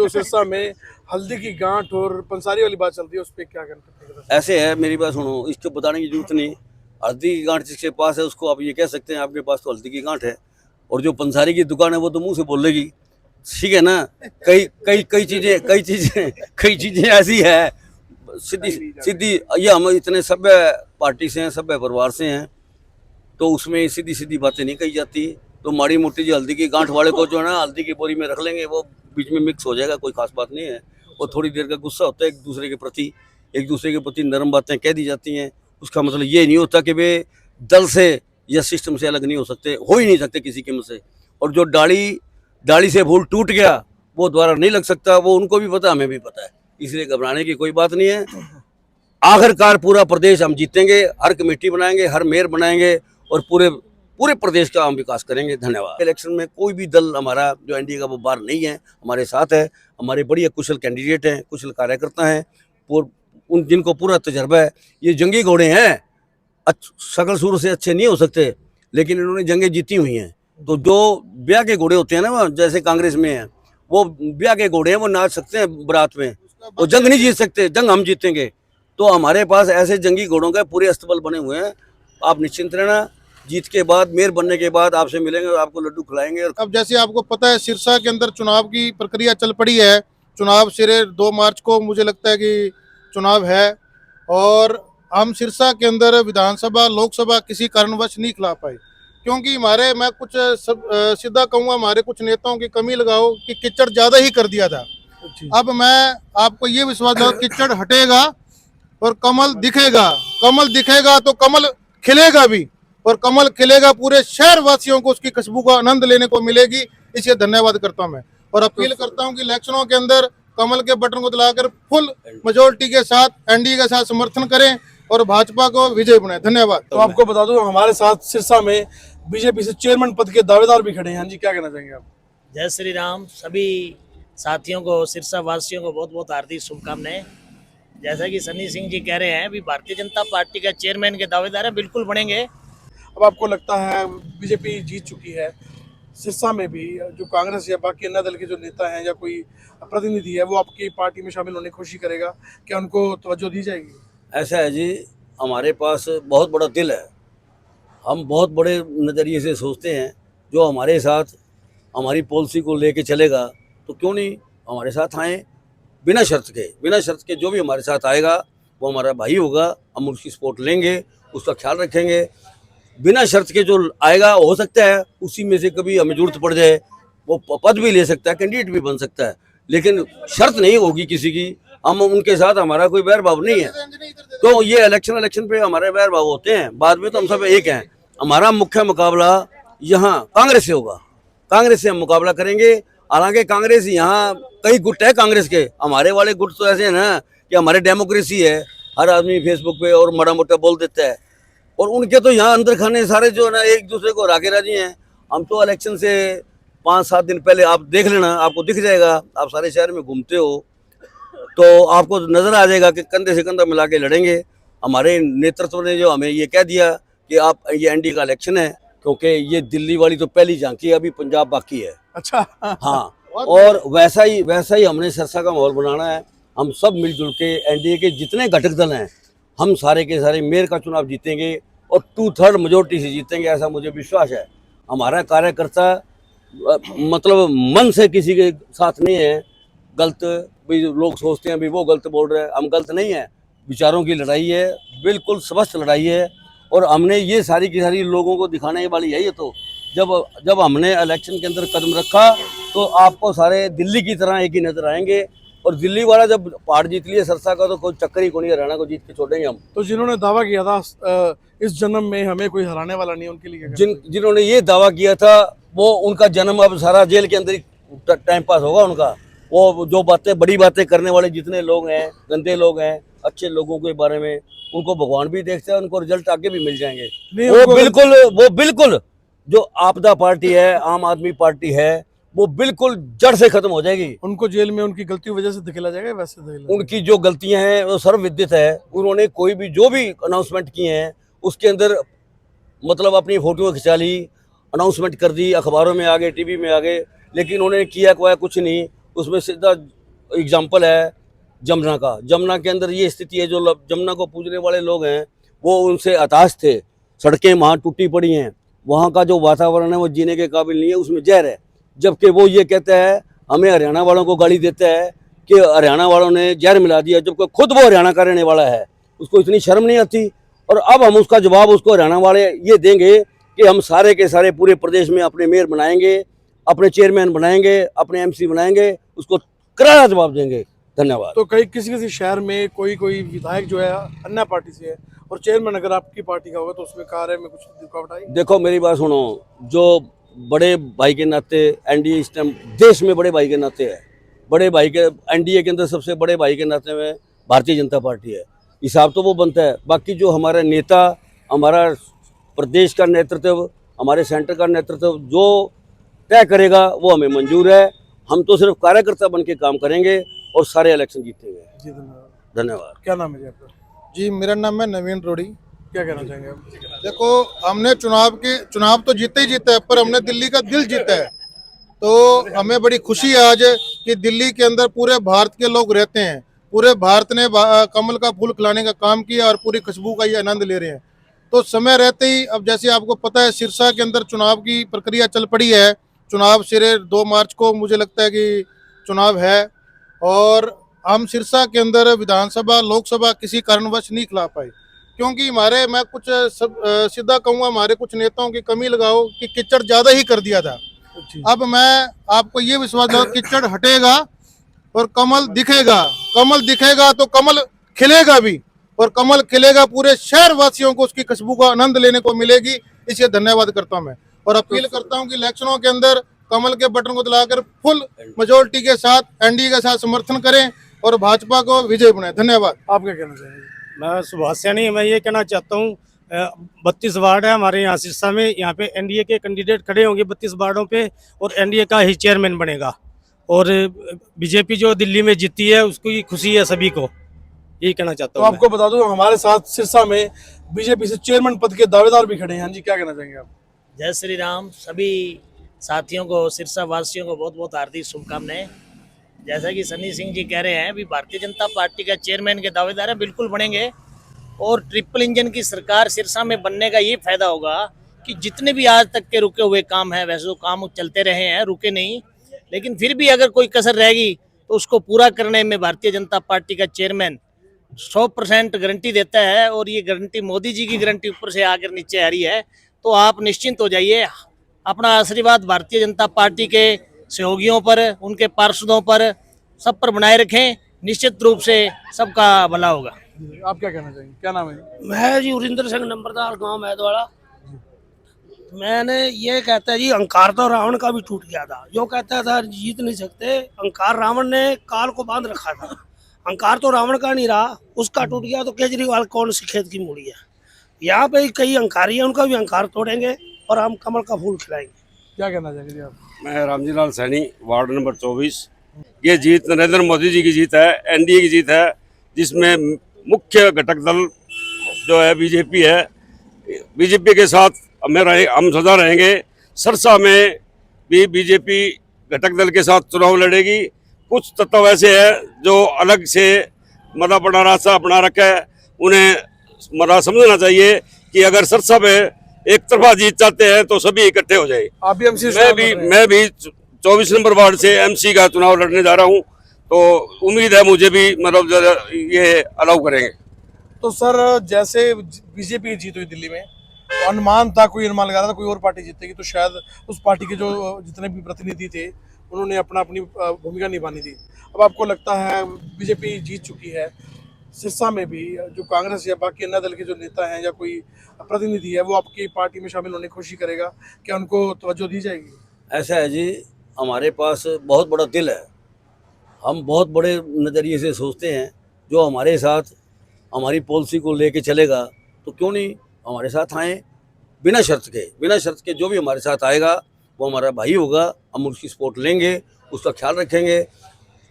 तो सिरसा में हल्दी की गांठ और पंसारी वाली बात चलती है, उस पर क्या कहना? ऐसे है, मेरी बात सुनो, इसको बताने की जरूरत नहीं। हल्दी की गांठ जिसके पास है उसको आप ये कह सकते हैं आपके पास तो हल्दी की गांठ है, और जो पंसारी की दुकान है वो तो मुंह से बोल लेगी, ठीक है ना। कई कई कई चीजें ऐसी है, सीधी सीधी। ये हम इतने सभ्य पार्टी से हैं, सभ्य परिवार से हैं, तो उसमें सीधी सीधी बातें नहीं कही जाती। तो माड़ी मोटी जो हल्दी की गांठ वाले को जो है ना, हल्दी की बोरी में रख लेंगे, वो बीच में मिक्स हो जाएगा, कोई खास बात नहीं है। वो थोड़ी देर का गुस्सा होता है एक दूसरे के प्रति नरम बातें कह दी जाती हैं। उसका मतलब ये नहीं होता कि वे दल से या सिस्टम से अलग नहीं हो ही नहीं सकते किसी कीमत से। और जो डाली से फूल टूट गया वो दोबारा नहीं लग सकता, वो उनको भी पता, हमें भी पता है, इसलिए घबराने की कोई बात नहीं है। आखिरकार पूरा प्रदेश हम जीतेंगे, हर कमेटी बनाएंगे, हर मेयर बनाएंगे, और पूरे प्रदेश का हम विकास करेंगे। धन्यवाद। इलेक्शन में कोई भी दल हमारा जो एनडीए का वो बाहर नहीं है, हमारे साथ है। हमारे बढ़िया कुशल कैंडिडेट हैं, कुशल कार्यकर्ता हैं, उन जिनको पूरा तजर्बा है। ये जंगी घोड़े हैं, शकल सूरत से अच्छे नहीं हो सकते, लेकिन इन्होंने जंगें जीती हुई हैं। तो जो ब्याह के घोड़े होते हैं ना, जैसे कांग्रेस में है, वो ब्याह के घोड़े हैं, वो नाच सकते हैं बारात में, वो जंग नहीं जीत सकते। जंग हम जीतेंगे। तो हमारे पास ऐसे जंगी घोड़ों के पूरे अस्तबल बने हुए हैं। आप निश्चिंत रहना, जीत के बाद, मेयर बनने के बाद आपसे मिलेंगे और आपको लड्डू खिलाएंगे। और अब जैसे आपको पता है सिरसा के अंदर चुनाव की प्रक्रिया चल पड़ी है। चुनाव सिरे 2 मार्च को मुझे लगता है कि चुनाव है, और हम सिरसा के अंदर विधानसभा लोकसभा किसी कारणवश नहीं खिला पाए, क्योंकि मैं कुछ सीधा कहूँगा, हमारे कुछ नेताओं की कमी लगाओ कि कीचड़ ज्यादा ही कर दिया था। अब मैं आपको ये विश्वास दिलाऊं, कीचड़ हटेगा और कमल दिखेगा तो कमल खिलेगा भी, और कमल खिलेगा, पूरे शहर वासियों को उसकी खुशबू का आनंद लेने को मिलेगी। इसलिए धन्यवाद करता हूं मैं, और अपील करता हूं कि इलेक्शनों के अंदर कमल के बटन को दबाकर फुल मेजोरिटी के साथ एनडीए के साथ समर्थन करें और भाजपा को विजय बनाए। धन्यवाद। तो आपको बता दूं, हमारे साथ सिरसा में बीजेपी से चेयरमैन पद के दावेदार भी खड़े हैं। हाँ जी, क्या कहना चाहेंगे आप? जय श्री राम। सभी साथियों को, सिरसा वासियों को बहुत बहुत हार्दिक शुभकामनाएं। जैसा कि सन्नी सिंह जी कह रहे हैं, अभी भारतीय जनता पार्टी का चेयरमैन के दावेदार है, बिल्कुल बनेंगे। अब आपको लगता है बीजेपी जीत चुकी है, सिरसा में भी जो कांग्रेस या बाकी अन्य दल के जो नेता हैं या कोई प्रतिनिधि है वो आपकी पार्टी में शामिल होने की कोशिश करेगा, क्या उनको तवज्जो दी जाएगी? ऐसा है जी, हमारे पास बहुत बड़ा दिल है, हम बहुत बड़े नज़रिए से सोचते हैं। जो हमारे साथ हमारी पॉलिसी को लेके चलेगा तो क्यों नहीं हमारे साथ आए, बिना शर्त के जो भी हमारे साथ आएगा वो हमारा भाई होगा, हम उसकी सपोर्ट लेंगे, उसका ख्याल रखेंगे। बिना शर्त के जो आएगा, हो सकता है उसी में से कभी हमें जरूरत पड़ जाए, वो पद भी ले सकता है, कैंडिडेट भी बन सकता है, लेकिन शर्त नहीं होगी किसी की। हम उनके साथ, हमारा कोई बैर भाव नहीं है। तो ये इलेक्शन पे हमारे बैर भाव होते हैं, बाद में तो हम सब एक हैं। हमारा मुख्य मुकाबला यहाँ कांग्रेस से होगा, कांग्रेस से हम मुकाबला करेंगे। हालांकि कांग्रेस यहाँ कई गुट है कांग्रेस के, हमारे वाले गुट तो ऐसे है ना कि हमारे डेमोक्रेसी है, हर आदमी फेसबुक पे और माड़ा मोटा बोल देता है, और उनके तो यहाँ अंदर खाने सारे जो है ना एक दूसरे को रागे राजी हैं। हम तो इलेक्शन से 5-7 दिन पहले आप देख लेना, आपको दिख जाएगा, आप सारे शहर में घूमते हो तो आपको नजर आ जाएगा कि कंधे से कंधा मिला के लड़ेंगे। हमारे नेतृत्व ने जो हमें ये कह दिया कि आप, ये एनडीए का इलेक्शन है, क्योंकि ये दिल्ली वाली तो पहली झांकी है, अभी पंजाब बाकी है। अच्छा। हाँ, और वैसा ही हमने सिरसा का माहौल बनाना है। हम सब मिलजुल के एनडीए के जितने घटक दल हैं, हम सारे के सारे मेयर का चुनाव जीतेंगे और 2/3 मेजोरिटी से जीतेंगे, ऐसा मुझे विश्वास है। हमारा कार्यकर्ता मतलब मन से किसी के साथ नहीं है। गलत भी लोग सोचते हैं भी वो गलत बोल रहे हैं, हम गलत नहीं है। विचारों की लड़ाई है, बिल्कुल स्पष्ट लड़ाई है, और हमने ये सारी की सारी लोगों को दिखाने वाली है। ये तो जब हमने इलेक्शन के अंदर कदम रखा तो आपको सारे दिल्ली की तरह एक ही नजर आएंगे, और दिल्ली वाला जब पहाड़ जीत लिए सिरसा का तो कोई चक्कर ही को नहीं, हरियाणा को जीत के छोड़ेंगे हम। तो जिन्होंने दावा किया था इस जन्म में हमें कोई हराने वाला नहीं, उनके लिए जिन्होंने ये दावा किया था, वो उनका जन्म अब सारा जेल के अंदर ही टाइम पास होगा उनका। वो जो बड़ी बातें करने वाले जितने लोग हैं, गंदे लोग हैं, अच्छे लोगों के बारे में उनको भगवान भी देखते हैं, उनको रिजल्ट आगे भी मिल जाएंगे। वो बिल्कुल जो आपदा पार्टी है, आम आदमी पार्टी है, वो बिल्कुल जड़ से खत्म हो जाएगी। उनको जेल में उनकी गलती की वजह से धकेला जाएगा, वैसे धकेला। उनकी जो गलतियां हैं वो सर्वविदित है। उन्होंने कोई भी जो भी अनाउंसमेंट किए हैं उसके अंदर मतलब अपनी फोटो खिंचा ली, अनाउंसमेंट कर दी, अखबारों में आ गए, टीवी में आ गए, लेकिन उन्होंने किया कोई कुछ नहीं। उसमें सीधा एग्जाम्पल है जमुना का। जमुना के अंदर ये स्थिति है, जो जमुना को पूजने वाले लोग हैं वो उनसे हताश थे। सड़कें वहाँ टूटी पड़ी हैं, वहाँ का जो वातावरण है वो जीने के काबिल नहीं है, उसमें जहर है। जबकि वो ये कहता है, हमें हरियाणा वालों को गाली देता है कि हरियाणा वालों ने जहर मिला दिया, जबकि खुद वो हरियाणा का रहने वाला है। उसको इतनी शर्म नहीं आती। और अब हम उसका जवाब उसको हरियाणा वाले ये देंगे कि हम सारे के सारे पूरे प्रदेश में अपने मेयर बनाएंगे, अपने चेयरमैन बनाएंगे, अपने एमसी बनाएंगे, उसको करारा जवाब देंगे। धन्यवाद। तो कई किसी किसी शहर में कोई विधायक जो है अन्य पार्टी से है और चेयरमैन अगर आपकी पार्टी का होगा तो उसमें कार्य में कुछ रुकावट आई? देखो मेरी बात सुनो, जो बड़े भाई के नाते एनडीए इस टाइम देश में बड़े भाई के नाते है, बड़े भाई के एनडीए के अंदर सबसे बड़े भाई के नाते में भारतीय जनता पार्टी है। हिसाब तो वो बनता है। बाकी जो हमारा नेता, हमारा प्रदेश का नेतृत्व, हमारे सेंटर का नेतृत्व जो तय करेगा वो हमें मंजूर है। हम तो सिर्फ कार्यकर्ता बन के काम करेंगे और सारे इलेक्शन जीतेंगे। जी धन्यवाद। धन्यवाद। क्या नाम है जी आपका? जी मेरा नाम है नवीन रोड़ी। क्या कहना चाहेंगे आप? देखो हमने चुनाव तो जीते ही जीता है, पर हमने दिल्ली का दिल जीता है। तो हमें बड़ी खुशी है आज कि दिल्ली के अंदर पूरे भारत के लोग रहते हैं। पूरे भारत ने कमल का फूल खिलाने का काम किया और पूरी खुशबू का ये आनंद ले रहे हैं। तो समय रहते ही, अब जैसे आपको पता है सिरसा के अंदर चुनाव की प्रक्रिया चल पड़ी है। चुनाव सिरे 2 मार्च को मुझे लगता है कि चुनाव है, और हम सिरसा के अंदर विधानसभा लोकसभा किसी कारणवश नहीं खिला पाए, क्योंकि हमारे, मैं कुछ सीधा कहूँगा, हमारे कुछ नेताओं की कमी लगाओ कि कीचड़ ज़्यादा ही कर दिया था। अब मैं आपको ये विश्वास दिलाऊं, कीचड़ हटेगा और कमल दिखेगा। कमल दिखेगा तो कमल खिलेगा भी, और कमल खिलेगा पूरे शहर वासियों को उसकी खुशबू का आनंद लेने को मिलेगी। इसलिए धन्यवाद करता हूं मैं, और अपील करता हूं कि इलेक्शनों के अंदर कमल के बटन को दबाकर फुल मेजोरिटी के साथ एनडीए के साथ समर्थन करें और भाजपा को विजय बनाएं। धन्यवाद। आप क्या कहना चाहेंगे? मैं सुभाष सैनी, मैं ये कहना चाहता हूँ 32 वार्ड है हमारे यहाँ सिरसा में। यहाँ पे एनडीए के कैंडिडेट खड़े होंगे 32 वार्डों पे, और एनडीए का ही चेयरमैन बनेगा। और बीजेपी जो दिल्ली में जीती है उसकी खुशी है सभी को, यही कहना चाहता तो हूँ। आपको बता दूं हमारे साथ सिरसा में बीजेपी से चेयरमैन पद के दावेदार भी खड़े हैं। हाँ जी, क्या कहना चाहेंगे आप? जय श्री राम। सभी साथियों को, सिरसा वासियों को बहुत बहुत हार्दिक शुभकामनाएं। जैसा कि सन्नी सिंह जी कह रहे हैं, अभी भारतीय जनता पार्टी का चेयरमैन के दावेदार हैं, बिल्कुल बनेंगे। और ट्रिपल इंजन की सरकार सिरसा में बनने का ये फायदा होगा कि जितने भी आज तक के रुके हुए काम हैं, वैसे तो काम चलते रहे हैं, रुके नहीं, लेकिन फिर भी अगर कोई कसर रहेगी तो उसको पूरा करने में भारतीय जनता पार्टी का चेयरमैन 100% गारंटी देता है। और ये गारंटी मोदी जी की गारंटी ऊपर से आकर नीचे आ रही है। तो आप निश्चिंत हो जाइए, अपना आशीर्वाद भारतीय जनता पार्टी के सहयोगियों पर, उनके पार्षदों पर, सब पर बनाए रखें। निश्चित रूप से सबका भला होगा। आप क्या कहना चाहेंगे? क्या नाम है? मैं जी उरिंदर सिंह, नंबरदार, गांव मैदवाड़ा। मैंने ये कहता है जी, अहंकार तो रावण का भी टूट गया था। जो कहता था जीत नहीं सकते, अहंकार रावण ने काल को बांध रखा था। अहंकार तो रावण का नहीं रहा, उसका टूट गया। तो केजरीवाल कौन सी खेत की मूड़ी है? यहाँ पे कई अहंकारी है, उनका भी अहंकार तोड़ेंगे और हम कमल का फूल खिलाएंगे। क्या कहना चाहेंगे जी आप? मैं रामजी लाल सैनी, वार्ड नंबर 24। ये जीत नरेंद्र मोदी जी की जीत है, एनडीए की जीत है, जिसमें मुख्य घटक दल जो है बीजेपी है। बीजेपी के साथ हम सदा रहेंगे। सरसा में भी बीजेपी घटक दल के साथ चुनाव लड़ेगी। कुछ तत्व ऐसे हैं जो अलग से बड़ा रास्ता अपना रखा है, उन्हें समझना चाहिए कि अगर सरसा में एक तरफा जीत चाहते हैं तो सभी इकट्ठे हो जाए। आप भी एमसी? मैं भी 24 नंबर वार्ड से एमसी का चुनाव लड़ने जा रहा हूं, तो उम्मीद है मुझे भी ये अलाउ करेंगे। तो सर, जैसे बीजेपी की जीत हुई दिल्ली में, तो अनुमान था, कोई अनुमान लगा रहा था कोई और पार्टी जीतेगी, तो शायद उस पार्टी के जो जितने भी प्रतिनिधि थे उन्होंने अपनी भूमिका निभानी थी। अब आपको लगता है बीजेपी जीत चुकी है, सिरसा में भी जो कांग्रेस या बाकी अन्य दल के जो नेता हैं या कोई प्रतिनिधि है वो आपकी पार्टी में शामिल होने की कोशिश करेगा, क्या उनको तवज्जो दी जाएगी? ऐसा है जी, हमारे पास बहुत बड़ा दिल है। हम बहुत बड़े नज़रिए से सोचते हैं। जो हमारे साथ हमारी पॉलिसी को लेके चलेगा तो क्यों नहीं हमारे साथ आए, बिना शर्त के जो भी हमारे साथ आएगा वो हमारा भाई होगा। हम उसकी सपोर्ट लेंगे, उसका ख्याल रखेंगे।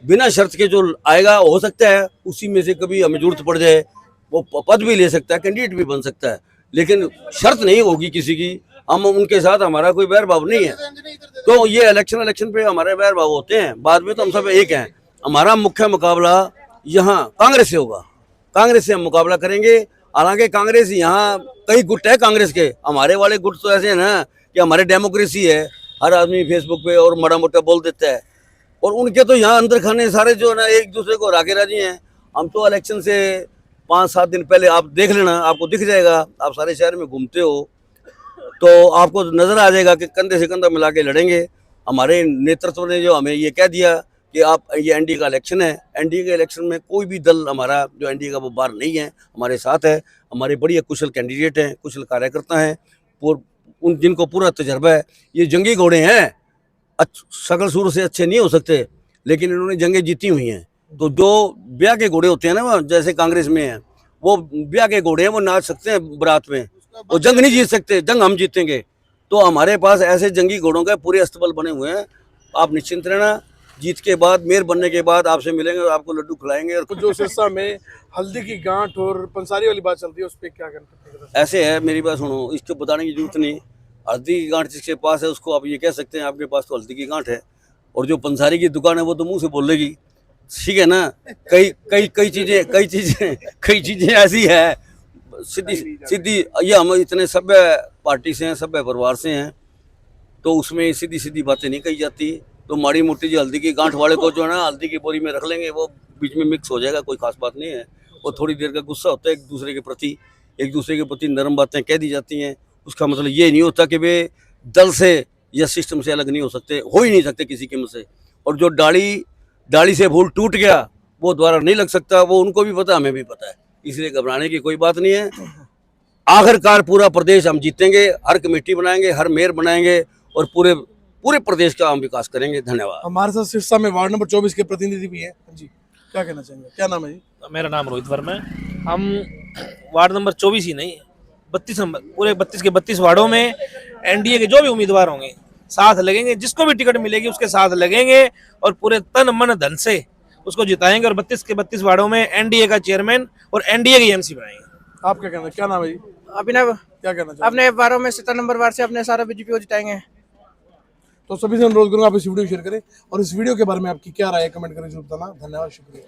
बिना शर्त के जो आएगा, हो सकता है उसी में से कभी हमें जरूरत पड़ जाए, वो पद भी ले सकता है, कैंडिडेट भी बन सकता है, लेकिन शर्त नहीं होगी किसी की हम उनके साथ हमारा कोई बैर भाव नहीं है। तो ये इलेक्शन पे हमारे बैर भाव होते हैं, बाद में तो हम सब एक हैं। हमारा मुख्य मुकाबला यहाँ कांग्रेस से होगा, कांग्रेस से हम मुकाबला करेंगे। हालांकि कांग्रेस यहाँ कई गुट है कांग्रेस के, हमारे वाले गुट तो ऐसे है ना कि हमारे डेमोक्रेसी है, हर आदमी फेसबुक पे और माड़ा मोटा बोल देता है, और उनके तो यहाँ अंदर खाने सारे जो है ना एक दूसरे को रागे राजी हैं। हम तो इलेक्शन से 5-7 दिन पहले आप देख लेना, आपको दिख जाएगा, आप सारे शहर में घूमते हो तो आपको नजर आ जाएगा कि कंधे से कंधा मिला के लड़ेंगे। हमारे नेतृत्व ने जो हमें ये कह दिया कि आप ये एनडीए का इलेक्शन है, एनडीए के इलेक्शन में कोई भी दल हमारा जो एनडीए का वो बाहर नहीं है, हमारे साथ है। हमारे बढ़िया कुशल कैंडिडेट हैं, कुशल कार्यकर्ता हैं, उन जिनको पूरा तजर्बा है। ये जंगी घोड़े हैं, सकल सूर से अच्छे नहीं हो सकते, लेकिन इन्होंने जंगें जीती हुई हैं। तो जो ब्याह के घोड़े होते हैं ना, जैसे कांग्रेस में है, वो ब्याह के घोड़े हैं, वो नाच सकते हैं बारात में, वो जंग नहीं जीत सकते, जंग हम जीतेंगे। तो हमारे पास ऐसे जंगी घोड़ों का पूरे अस्तबल बने हुए हैं। आप निश्चिंत रहना, जीत के बाद, मेयर बनने के बाद आपसे मिलेंगे और आपको लड्डू खिलाएंगे। और तो जो सिरसा में हल्दी की गांठ और पंसारी वाली बात चलती है, उस पर क्या कहना? ऐसे है, मेरी बात सुनो, इसको बताने की जरूरत नहीं। हल्दी की गांठ जिसके पास है उसको आप ये कह सकते हैं आपके पास तो हल्दी की गांठ है, और जो पंसारी की दुकान है वो तो मुंह से बोल लेगी, ठीक है ना। कई चीजें ऐसी है सीधी ये हम इतने सभ्य पार्टी से हैं, सभ्य परिवार से हैं, तो उसमें सीधी बातें नहीं कही जाती। तो माड़ी मोटी जो हल्दी की गांठ वाले को जो है ना हल्दी की बोरी में रख लेंगे, वो बीच में मिक्स हो जाएगा, कोई खास बात नहीं है। वो थोड़ी देर का गुस्सा होता है एक दूसरे के प्रति नरम बातें कह दी जाती हैं। उसका मतलब ये नहीं होता कि वे दल से या सिस्टम से अलग नहीं हो सकते, हो ही नहीं सकते किसी कीमत से। और जो डाली से फूल टूट गया वो दोबारा नहीं लग सकता, वो उनको भी पता, हमें भी पता है, इसलिए घबराने की कोई बात नहीं है। आखिरकार पूरा प्रदेश हम जीतेंगे, हर कमेटी बनाएंगे, हर मेयर बनाएंगे, और पूरे प्रदेश का हम विकास करेंगे। धन्यवाद। हमारे साथ सिरसा में वार्ड नंबर 24 के प्रतिनिधि भी हैं जी, क्या कहना चाहेंगे? क्या नाम है जी? मेरा नाम रोहित वर्मा है। हम वार्ड नंबर 24 ही नहीं, 32 नंबर, पूरे 32 के 32 वार्डों में एनडीए के जो भी उम्मीदवार होंगे साथ लगेंगे, जिसको भी टिकट मिलेगी उसके साथ लगेंगे और पूरे तन मन धन से उसको जिताएंगे, और 32 के 32 वार्डों में एनडीए का चेयरमैन और एनडीए की एमसी बनाएंगे। आप क्या कहना, क्या नाम है जी? अभिनव, क्या कहना चाहेंगे? अपने वारों में 17 नंबर वार्ड से अपने सारा बीजेपी को जिताएंगे। तो सभी से अनुरोध करूंगा आप इस वीडियो को शेयर करें, और इस वीडियो के बारे में आपकी क्या राय है कमेंट करें जरूर बताना। धन्यवाद, शुक्रिया।